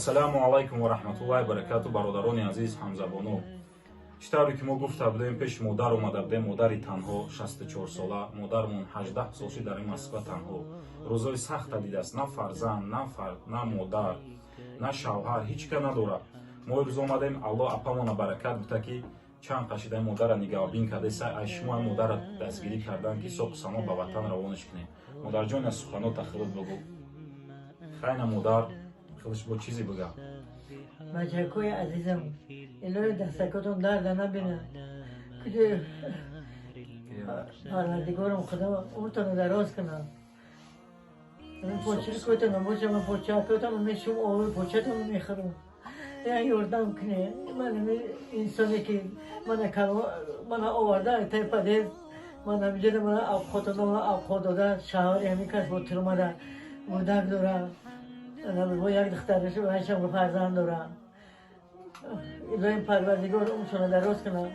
Ассаляму алайкум ва раҳматуллоҳи ва баракату, бародарони азиз ҳамзабоно. Иштаре ки мо гуфта будем, пеши модар омада будем, модари танҳо 64 сола, модармон 18 солши дар ин Москва танҳо. Рӯзои сахта дидааст, на фарзанд, на модар, на шавҳар, ҳеҷ ка надорад. Мо рӯз омадем, Аллоҳ апамона баракат бута ки чанд қашидаи модара нигаҳбин кардеса, ай шумо ай модара дастгирӣ кардан ки соҳу само ба ватан равонаш кунем. Модарҷон аз суханота хелат бугу. Хайна модар хелаш бо чизе буга. بچه‌های عزیزم الهی دستکاتون درد نبینه که پروردگارم خدا عمرتون رو دراز کنه. من پوچه کوتاه نموشه، من پوچه کوتاه میشم آوی پوچه‌تون میخرم. یا یاردم کنه من انسانی که من آورده تای پدر من همینجوری من آب خود داده شهری همین کس با ترمده مردک داره. با یک دخترش و هشم فرزند داره. الهی پروردگار اونشون دراز کنه،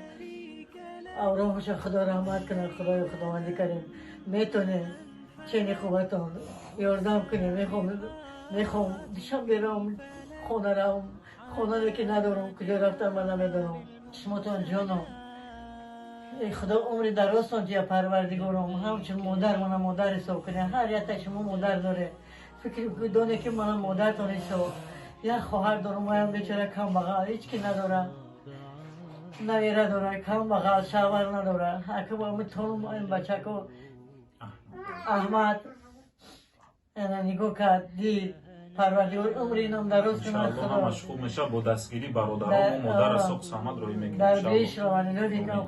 اوراقش خدا رحمت کنه، خدای خداوندی کریم میتونه چنین خوبتون یاردم کنه. میخوام دیشب برم خونه که ندارم، کجا رفتم من نمیدونم. شماتون جانم ای خدا عمر درازتون جا پروردگارم، همچون مادر حساب کنه. هر یک شما مادر داره، فکر دونه که من مادرتون حساب. یک خواهر دارم، هم بیچاره کم بغل، هیچ کی نداره، نویره داره، کم بغل، شوهر نداره. حکم میتونم این بچه کو احمد اینا نگاه کرد، دید پروردگار عمر اینم دراز کنه. انشاءالله همش خوب میشه با دستگیری برادران و مادر صبح سامد روی میگیریم. در بیش روانی